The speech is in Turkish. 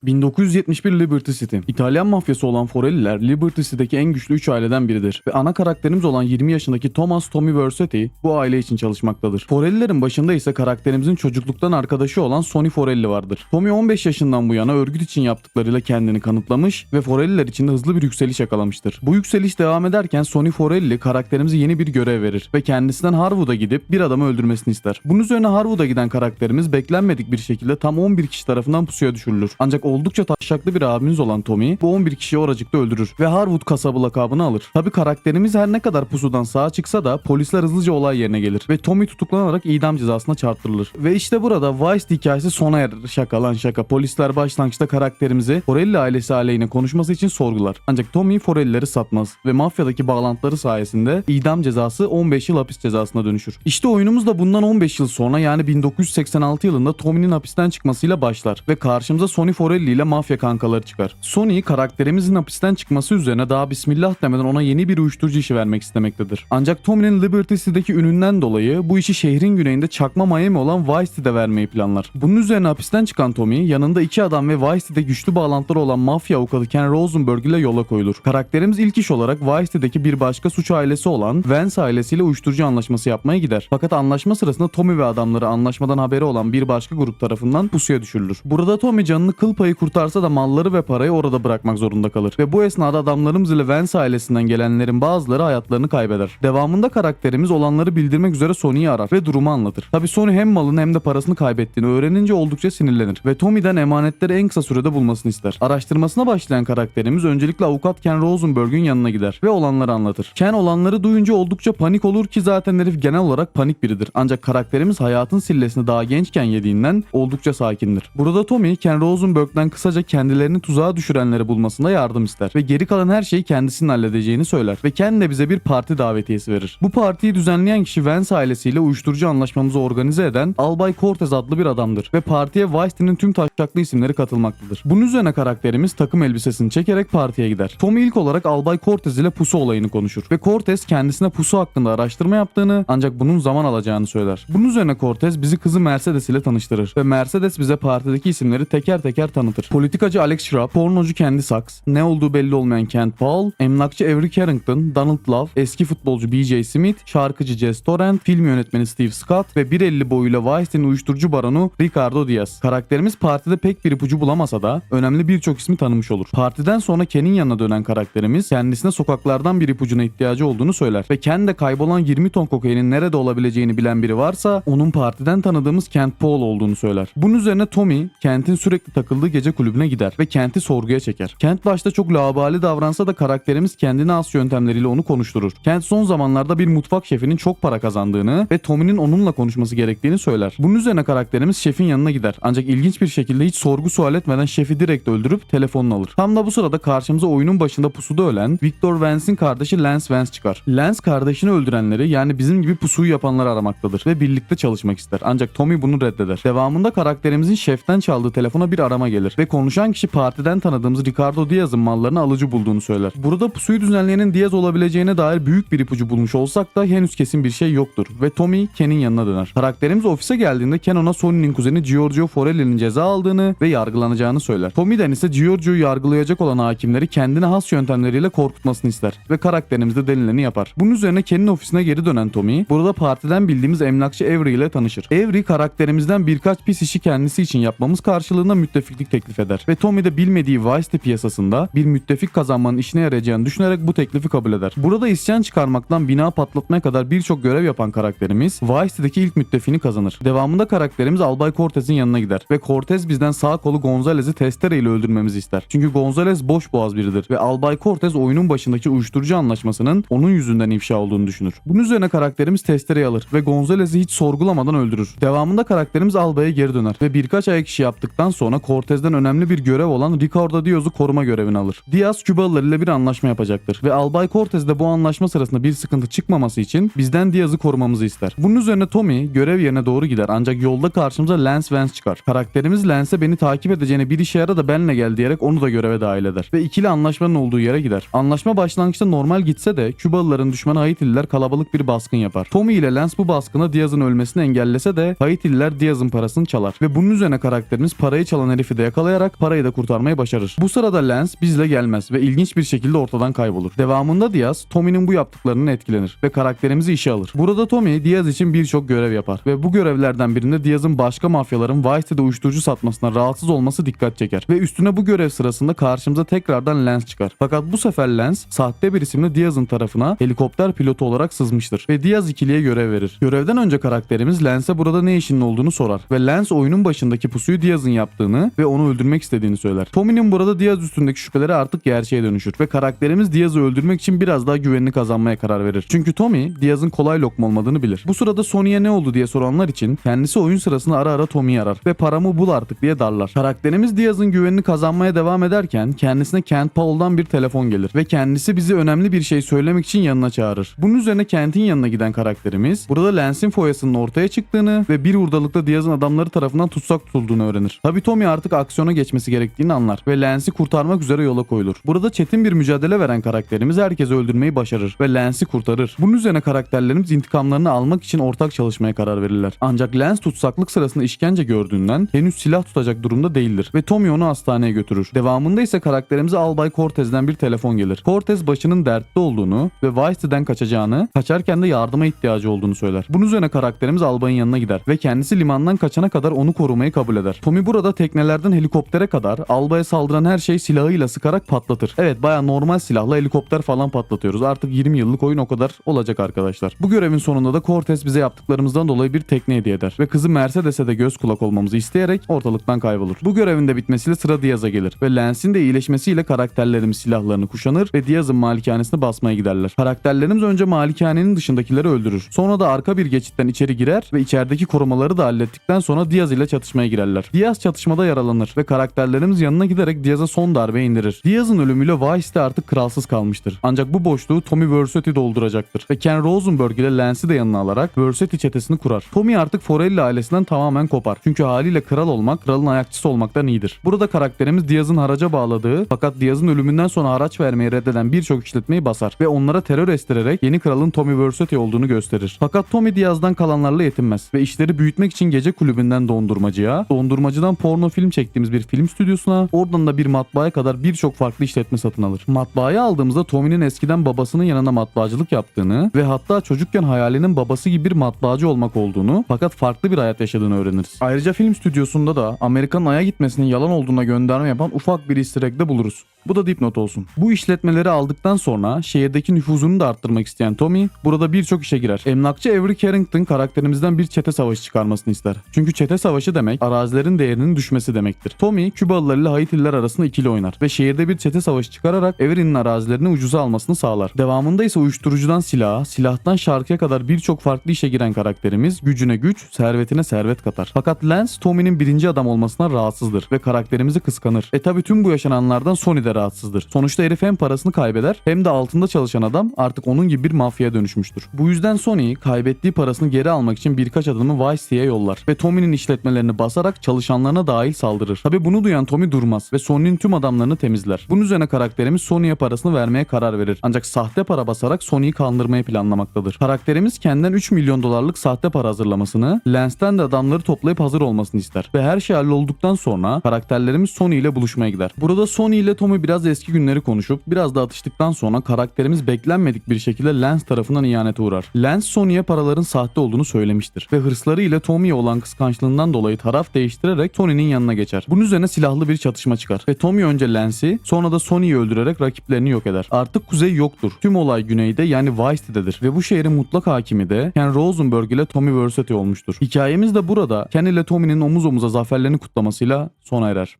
1971 Liberty City. İtalyan mafyası olan Forelliler Liberty City'deki en güçlü 3 aileden biridir ve ana karakterimiz olan 20 yaşındaki Thomas "Tommy" Vercetti bu aile için çalışmaktadır. Forellilerin başında ise karakterimizin çocukluktan arkadaşı olan Sonny Forelli vardır. Tommy 15 yaşından bu yana örgüt için yaptıklarıyla kendini kanıtlamış ve Forelliler içinde hızlı bir yükseliş yakalamıştır. Bu yükseliş devam ederken Sonny Forelli karakterimize yeni bir görev verir ve kendisinden Harwood'a gidip bir adamı öldürmesini ister. Bunun üzerine Harwood'a giden karakterimiz beklenmedik bir şekilde tam 11 kişi tarafından pusuya düşürülür. Ancak oldukça taşaklı bir abimiz olan Tommy bu 11 kişiyi oracıkta öldürür ve Harwood kasabı lakabını alır. Tabi karakterimiz her ne kadar pusudan sağa çıksa da polisler hızlıca olay yerine gelir ve Tommy tutuklanarak idam cezasına çarptırılır. Ve işte burada Vice hikayesi sona erir. Şaka lan şaka. Polisler başlangıçta karakterimizi Forelli ailesi aleyhine konuşması için sorgular. Ancak Tommy Forellileri satmaz ve mafyadaki bağlantıları sayesinde idam cezası 15 yıl hapis cezasına dönüşür. İşte oyunumuz da bundan 15 yıl sonra yani 1986 yılında Tommy'nin hapisten çıkmasıyla başlar ve karşımıza Sonny Forelli ile mafya kankaları çıkar. Sonny karakterimizin hapisten çıkması üzerine daha bismillah demeden ona yeni bir uyuşturucu işi vermek istemektedir. Ancak Tommy'nin Liberty City'deki ününden dolayı bu işi şehrin güneyinde çakma Miami olan Vice City'de vermeyi planlar. Bunun üzerine hapisten çıkan Tommy yanında 2 adam ve Vice City'de güçlü bağlantıları olan mafya avukatı Ken Rosenberg ile yola koyulur. Karakterimiz ilk iş olarak Vice City'deki bir başka suç ailesi olan Vance ailesiyle uyuşturucu anlaşması yapmaya gider. Fakat anlaşma sırasında Tommy ve adamları anlaşmadan haberi olan bir başka grup tarafından pusuya düşürülür. Burada Tommy canını kıl payı kurtarsa da malları ve parayı orada bırakmak zorunda kalır ve bu esnada adamlarımız ile Vance ailesinden gelenlerin bazıları hayatlarını kaybeder. Devamında karakterimiz olanları bildirmek üzere Sonny'yi arar ve durumu anlatır. Tabi Sonny hem malını hem de parasını kaybettiğini öğrenince oldukça sinirlenir ve Tommy'den emanetleri en kısa sürede bulmasını ister. Araştırmasına başlayan karakterimiz öncelikle avukat Ken Rosenberg'ün yanına gider ve olanları anlatır. Ken olanları duyunca oldukça panik olur ki zaten herif genel olarak panik biridir. Ancak karakterimiz hayatın sillesini daha gençken yediğinden oldukça sakindir. Burada Tommy Ken Rosenberg'den kısaca kendilerini tuzağa düşürenleri bulmasında yardım ister ve geri kalan her şeyi kendisinin halledeceğini söyler ve Ken de bize bir parti davetiyesi verir. Bu partiyi düzenleyen kişi Vance ailesiyle uyuşturucu anlaşmamızı organize eden Albay Cortez adlı bir adamdır ve partiye Vice City'nin tüm taşaklı isimleri katılmaktadır. Bunun üzerine karakterimiz takım elbisesini çekerek partiye gider. Tommy ilk olarak Albay Cortez ile pusu olayını konuşur ve Cortez kendisine pusu hakkında araştırma yaptığını ancak bunun zaman alacağını söyler. Bunun üzerine Cortez bizi kızı Mercedes ile tanıştırır ve Mercedes bize partideki isimleri teker teker tanıtır. Politikacı Alex Schrapp, pornocu Candy Sachs, ne olduğu belli olmayan Kent Paul, emlakçı Avery Carrington, Donald Love, eski futbolcu B.J. Smith, şarkıcı Jess Torrent, film yönetmeni Steve Scott ve 1.50 boyuyla Vice City'nin uyuşturucu baronu Ricardo Diaz. Karakterimiz partide pek bir ipucu bulamasa da önemli birçok ismi tanımış olur. Partiden sonra Ken'in yanına dönen karakterimiz kendisine sokaklardan bir ipucuna ihtiyacı olduğunu söyler ve Ken de kaybolan 20 ton kokainin nerede olabileceğini bilen biri varsa onun partiden tanıdığımız Kent Paul olduğunu söyler. Bunun üzerine Tommy Kent'in sürekli takıldığı gece kulübüne gider ve Kent'i sorguya çeker. Kent başta çok laubali davransa da karakterimiz kendine has yöntemleriyle onu konuşturur. Kent son zamanlarda bir mutfak şefinin çok para kazandığını ve Tommy'nin onunla konuşması gerektiğini söyler. Bunun üzerine karakterimiz şefin yanına gider. Ancak ilginç bir şekilde hiç sorgu sual etmeden şefi direkt öldürüp telefonunu alır. Tam da bu sırada karşımıza oyunun başında pusuda ölen Victor Vance'in kardeşi Lance Vance çıkar. Lance kardeşini öldürenleri yani bizim gibi pusuyu yapanları aramaktadır ve birlikte çalışmak ister. Ancak Tommy bunu reddeder. Devamında karakterimizin şeften çaldığı telefona bir arama gelir ve konuşan kişi partiden tanıdığımız Ricardo Diaz'ın mallarını alıcı bulduğunu söyler. Burada pusuyu düzenleyenin Diaz olabileceğine dair büyük bir ipucu bulmuş olsak da henüz kesin bir şey yoktur ve Tommy Ken'in yanına döner. Karakterimiz ofise geldiğinde Ken ona Sonny'nin kuzeni Giorgio Forelli'nin ceza aldığını ve yargılanacağını söyler. Tommy'den ise Giorgio'yu yargılayacak olan hakimleri kendine has yöntemleriyle korkutmasını ister ve karakterimiz de denileni yapar. Bunun üzerine Ken'in ofisine geri dönen Tommy burada partiden bildiğimiz emlakçı Avery ile tanışır. Avery karakterimizden birkaç pis işi kendisi için yapmamız karşılığında müttefiklik teklif eder ve Tommy de bilmediği Vice City piyasasında bir müttefik kazanmanın işine yarayacağını düşünerek bu teklifi kabul eder. Burada isyan çıkarmaktan bina patlatmaya kadar birçok görev yapan karakterimiz Vice City'deki ilk müttefini kazanır. Devamında karakterimiz Albay Cortez'in yanına gider ve Cortez bizden sağ kolu Gonzalez'i testereyle öldürmemizi ister. Çünkü Gonzalez boş boğaz biridir ve Albay Cortez oyunun başındaki uyuşturucu anlaşmasının onun yüzünden ifşa olduğunu düşünür. Bunun üzerine karakterimiz testereyi alır ve Gonzalez'i hiç sorgulamadan öldürür. Devamında karakterimiz Albay'a geri döner ve birkaç ayak işi yaptıktan sonra Cortez'den önemli bir görev olan Ricardo Diaz'ı koruma görevini alır. Diaz Kübalılar ile bir anlaşma yapacaktır ve Albay Cortez de bu anlaşma sırasında bir sıkıntı çıkmaması için bizden Diaz'ı korumamızı ister. Bunun üzerine Tommy görev yerine doğru gider ancak yolda karşımıza Lance Vance çıkar. Karakterimiz Lance'e beni takip edeceğine bir işe yara da benle gel diyerek onu da göreve dahil eder ve ikili anlaşmanın olduğu yere gider. Anlaşma başlangıçta normal gitse de Kübalıların düşmanı Haitililer kalabalık bir baskın yapar. Tommy ile Lance bu baskına Diaz'ın ölmesini engellese de Haitililer Diaz'ın parasını çalar ve bunun üzerine karakterimiz parayı çalan herifi de yakalayarak parayı da kurtarmayı başarır. Bu sırada Lance bizle gelmez ve ilginç bir şekilde ortadan kaybolur. Devamında Diaz, Tommy'nin bu yaptıklarından etkilenir ve karakterimizi işe alır. Burada Tommy, Diaz için birçok görev yapar ve bu görevlerden birinde Diaz'ın başka mafyaların Vice City'de uyuşturucu satmasına rahatsız olması dikkat çeker ve üstüne bu görev sırasında karşımıza tekrardan Lance çıkar. Fakat bu sefer Lance, sahte bir isimle Diaz'ın tarafına helikopter pilotu olarak sızmıştır ve Diaz ikiliye görev verir. Görevden önce karakterimiz Lance'e burada ne işinin olduğunu sorar ve Lance oyunun başındaki pusuyu Diaz'ın yaptığını ve onu öldürmek istediğini söyler. Tommy'nin burada Diaz üstündeki şüpheleri artık gerçeğe dönüşür ve karakterimiz Diaz'ı öldürmek için biraz daha güvenini kazanmaya karar verir. Çünkü Tommy, Diaz'ın kolay lokma olmadığını bilir. Bu sırada Sony'e ne oldu diye soranlar için kendisi oyun sırasında ara ara Tommy'yi arar ve paramı bul artık diye darlar. Karakterimiz Diaz'ın güvenini kazanmaya devam ederken kendisine Kent Powell'dan bir telefon gelir ve kendisi bizi önemli bir şey söylemek için yanına çağırır. Bunun üzerine Kent'in yanına giden karakterimiz burada Lance'in foyasının ortaya çıktığını ve bir hurdalıkta Diaz'ın adamları tarafından tutsak tutulduğunu öğrenir. Tabii Tommy artık aksiyona geçmesi gerektiğini anlar ve Lance'i kurtarmak üzere yola koyulur. Burada çetin bir mücadele veren karakterimiz herkesi öldürmeyi başarır ve Lance'i kurtarır. Bunun üzerine karakterlerimiz intikamlarını almak için ortak çalışmaya karar verirler. Ancak Lance tutsaklık sırasında işkence gördüğünden henüz silah tutacak durumda değildir ve Tommy onu hastaneye götürür. Devamında ise karakterimize Albay Cortez'den bir telefon gelir. Cortez başının dertte olduğunu ve Vice City'den kaçacağını, kaçarken de yardıma ihtiyacı olduğunu söyler. Bunun üzerine karakterimiz Albay'ın yanına gider ve kendisi limandan kaçana kadar onu korumayı kabul eder. Tommy burada teknelerden helikoptere kadar Albay'a saldıran her şeyi silahıyla sıkarak patlatır. Evet, baya normal silahla helikopter falan patlatıyoruz. Artık 20 yıllık oyun o kadar olacak arkadaşlar. Bu görevin sonunda da Cortez bize yaptıklarımızdan dolayı bir tekne hediye eder ve kızı Mercedes'e de göz kulak olmamızı isteyerek ortalıktan kaybolur. Bu görevin de bitmesiyle sıra Diaz'a gelir ve Lance'in de iyileşmesiyle karakterlerimiz silahlarını kuşanır ve Diaz'ın malikanesine basmaya giderler. Karakterlerimiz önce malikanenin dışındakileri öldürür. Sonra da arka bir geçitten içeri girer ve içerideki korumaları da hallettikten sonra Diaz ile çatışmaya girerler. Diaz çatışmada yaralanır ve karakterlerimiz yanına giderek Diaz'a son darbe indirir. Diaz'ın ölümüyle Vice City artık kralsız kalmıştır. Ancak bu boşluğu Tommy Vercetti dolduracaktır ve Ken Rosenberg ile Lance'i de yanına alarak Vercetti çetesini kurar. Tommy artık Forelli ailesinden tamamen kopar. Çünkü haliyle kral olmak, kralın ayakçısı olmaktan iyidir. Burada karakterimiz Diaz'ın haraca bağladığı fakat Diaz'ın ölümünden sonra haraç vermeyi reddeden birçok işletmeyi basar ve onlara terör estirerek yeni kralın Tommy Vercetti olduğunu gösterir. Fakat Tommy Diaz'dan kalanlarla yetinmez ve işleri büyütmek için gece kulübünden dondurmacıya, dondurmacıdan porno film çektiğimiz bir film stüdyosuna, oradan da bir matbaaya kadar birçok farklı işletme satın alır. Matbaaya aldığımızda Tommy'nin eskiden babasının yanına matbaacılık yaptığını ve hatta çocukken hayalinin babası gibi bir matbaacı olmak olduğunu fakat farklı bir hayat yaşadığını öğreniriz. Ayrıca film stüdyosunda da Amerika'nın Ay'a gitmesinin yalan olduğuna gönderme yapan ufak bir easter egg de buluruz. Bu da dipnot olsun. Bu işletmeleri aldıktan sonra şehirdeki nüfuzunu da arttırmak isteyen Tommy burada birçok işe girer. Emlakçı Avery Carrington karakterimizden bir çete savaşı çıkarmasını ister. Çünkü çete savaşı demek arazilerin değerinin düşmesi demektir. Tommy Kübalılar ile Haitililer arasında ikili oynar ve şehirde bir çete savaşı çıkararak Avery'nin arazilerini ucuza almasını sağlar. Devamında ise uyuşturucudan silaha, silahtan şarkıya kadar birçok farklı işe giren karakterimiz gücüne güç, servetine servet katar. Fakat Lance Tommy'nin birinci adam olmasına rahatsızdır ve karakterimizi kıskanır. Tabi tüm bu yaşananlardan Sonny de rahatsızdır. Sonuçta herif hem parasını kaybeder hem de altında çalışan adam artık onun gibi bir mafyaya dönüşmüştür. Bu yüzden Sonny kaybettiği parasını geri almak için birkaç adamı Vice City'ye yollar ve Tommy'nin işletmelerini basarak çalışanlarına dahil saldırır. Tabi bunu duyan Tommy durmaz ve Sonny'nin tüm adamlarını temizler. Bunun üzerine karakterimiz Sonny'ye parasını vermeye karar verir. Ancak sahte para basarak Sonny'yi kandırmayı planlamaktadır. Karakterimiz kendinden 3 milyon dolarlık sahte para hazırlamasını, Lance'ten de adamları toplayıp hazır olmasını ister. Ve her şey hallolduktan sonra karakterlerimiz Sonny ile buluşmaya gider. Burada Sonny ile Tommy biraz eski günleri konuşup biraz da atıştıktan sonra karakterimiz beklenmedik bir şekilde Lance tarafından ihanete uğrar. Lance Sonny'ye paraların sahte olduğunu söylemiştir ve hırsları ile Tommy'ye olan kıskançlığından dolayı taraf değiştirerek Tony'nin yanına geçer. Bunun üzerine silahlı bir çatışma çıkar ve Tommy önce Lance'i sonra da Sonny'yi öldürerek rakiplerini yok eder. Artık kuzey yoktur. Tüm olay güneyde yani Vice City'dedir ve bu şehrin mutlak hakimi de Ken Rosenberg ile Tommy Vercetti olmuştur. Hikayemiz de burada Ken ile Tommy'nin omuz omuza zaferlerini kutlamasıyla sona erer.